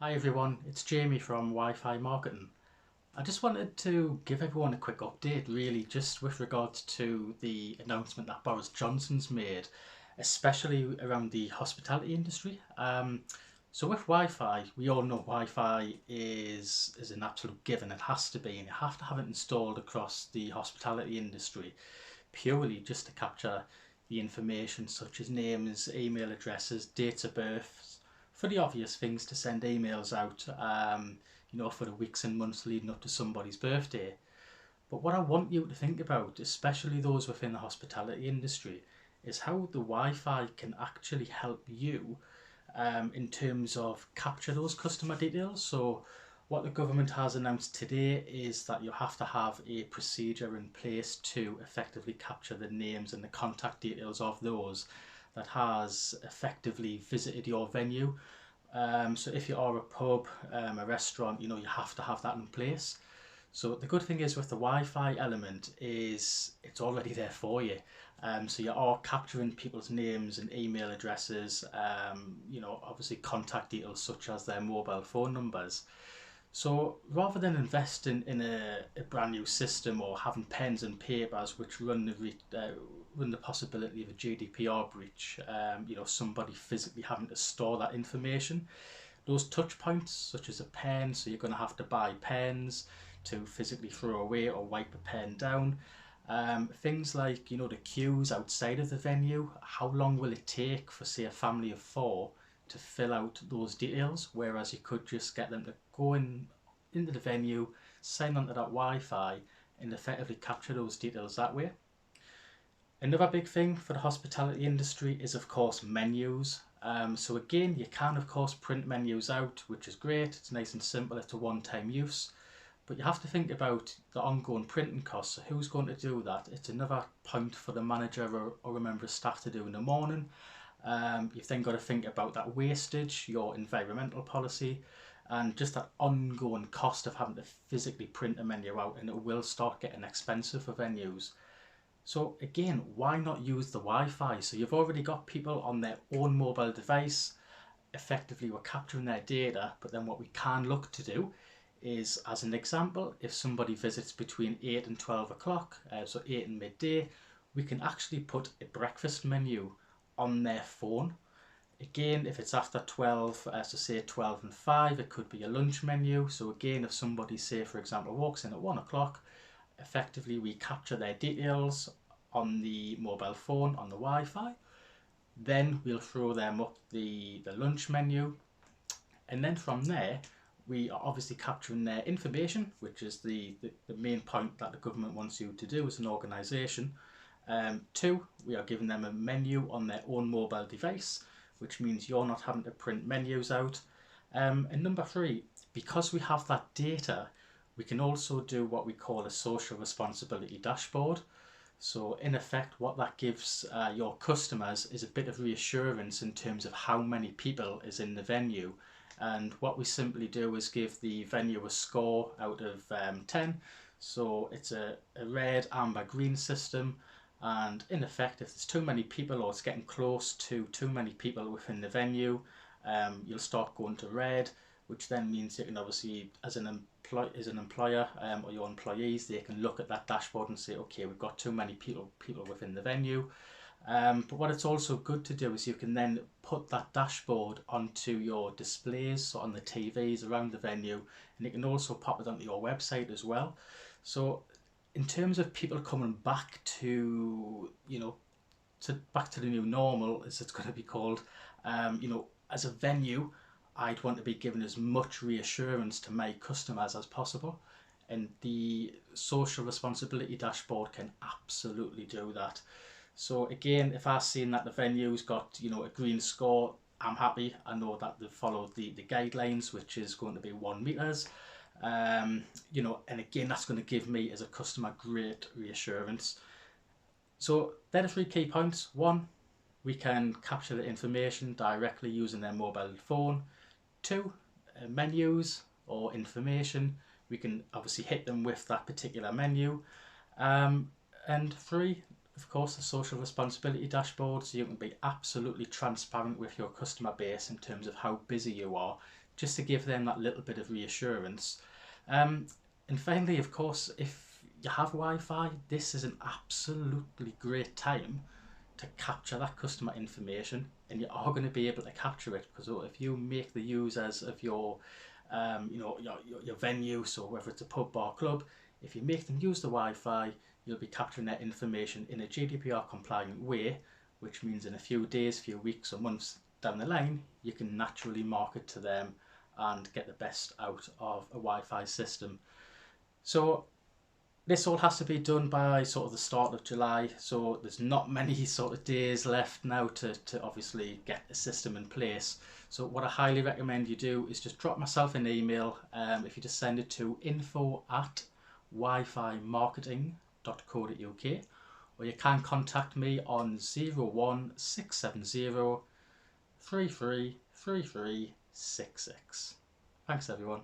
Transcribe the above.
Hi everyone, it's Jamie from Wi-Fi Marketing. I just wanted to give everyone a quick update really just with regards to the announcement that Boris Johnson's made, especially around the hospitality industry. So with Wi-Fi, we all know Wi-Fi is an absolute given. It has to be, and you have to have it installed across the hospitality industry purely just to capture the information such as names, email addresses, dates of birth, for the obvious things to send emails out, for the weeks and months leading up to somebody's birthday. But what I want you to think about, especially those within the hospitality industry, is how the Wi-Fi can actually help you in terms of capture those customer details. So what the government has announced today is that you have to have a procedure in place to effectively capture the names and the contact details of those that has effectively visited your venue. So if you are a pub, a restaurant, you have to have that in place. So the good thing is with the Wi-Fi element is it's already there for you. So you are capturing people's names and email addresses, obviously contact details such as their mobile phone numbers. So rather than investing in a brand new system or having pens and papers which run the possibility of a GDPR breach, somebody physically having to store that information, those touch points such as a pen, so you're going to have to buy pens to physically throw away or wipe a pen down. Things like the queues outside of the venue, how long will it take for say a family of four to fill out those details, whereas you could just get them to go into the venue, sign onto that Wi-Fi and effectively capture those details that way. Another big thing for the hospitality industry is of course menus. So again, you can of course print menus out, which is great. It's nice and simple. It's a one-time use. But you have to think about the ongoing printing costs. So who's going to do that? It's another point for the manager or a member of staff to do in the morning. You've then got to think about that wastage, your environmental policy, and just that ongoing cost of having to physically print a menu out, and it will start getting expensive for venues. So again, why not use the Wi-Fi? So you've already got people on their own mobile device, effectively we're capturing their data, but then what we can look to do is, as an example, if somebody visits between 8 and 12 o'clock, so 8 and midday, we can actually put a breakfast menu on their phone. Again, if it's after 12, so say 12 and 5, it could be a lunch menu. So again, if somebody, say for example, walks in at 1 o'clock, effectively we capture their details on the mobile phone, on the Wi-Fi. Then we'll throw them up the lunch menu. And then from there, we are obviously capturing their information, which is the main point that the government wants you to do as an organisation. Two, we are giving them a menu on their own mobile device, which means you're not having to print menus out. And number three, because we have that data, we can also do what we call a social responsibility dashboard. So in effect, what that gives your customers is a bit of reassurance in terms of how many people is in the venue. And what we simply do is give the venue a score out of 10. So it's a red, amber, green system. And in effect, if there's too many people or it's getting close to too many people within the venue, you'll start going to red, which then means you can obviously, as an employer or your employees, they can look at that dashboard and say, okay, we've got too many people within the venue. But what it's also good to do is you can then put that dashboard onto your displays, so on the TVs around the venue, and you can also pop it onto your website as well. So in terms of people coming back to, back to the new normal, as it's going to be called, as a venue, I'd want to be given as much reassurance to my customers as possible. And the social responsibility dashboard can absolutely do that. So again, if I've seen that the venue's got, a green score, I'm happy. I know that they've followed the guidelines, which is going to be 1 meters. And again, that's going to give me as a customer great reassurance. So there are 3 key points. One, we can capture the information directly using their mobile phone. 2, menus or information, we can obviously hit them with that particular menu. And 3, of course, the social responsibility dashboard, so you can be absolutely transparent with your customer base in terms of how busy you are just to give them that little bit of reassurance. And finally, of course, if you have Wi-Fi, this is an absolutely great time to capture that customer information, and you are going to be able to capture it, because if you make the users of your your venue, so whether it's a pub, bar, club, if you make them use the Wi-Fi, you'll be capturing their information in a GDPR compliant way, which means in a few days, few weeks or months down the line, you can naturally market to them and get the best out of a Wi-Fi system. So this all has to be done by sort of the start of July, so there's not many sort of days left now to obviously get a system in place. So what I highly recommend you do is just drop myself an email. If you just send it to info@wifimarketing.co.uk, or you can contact me on 01670 333366. Thanks everyone.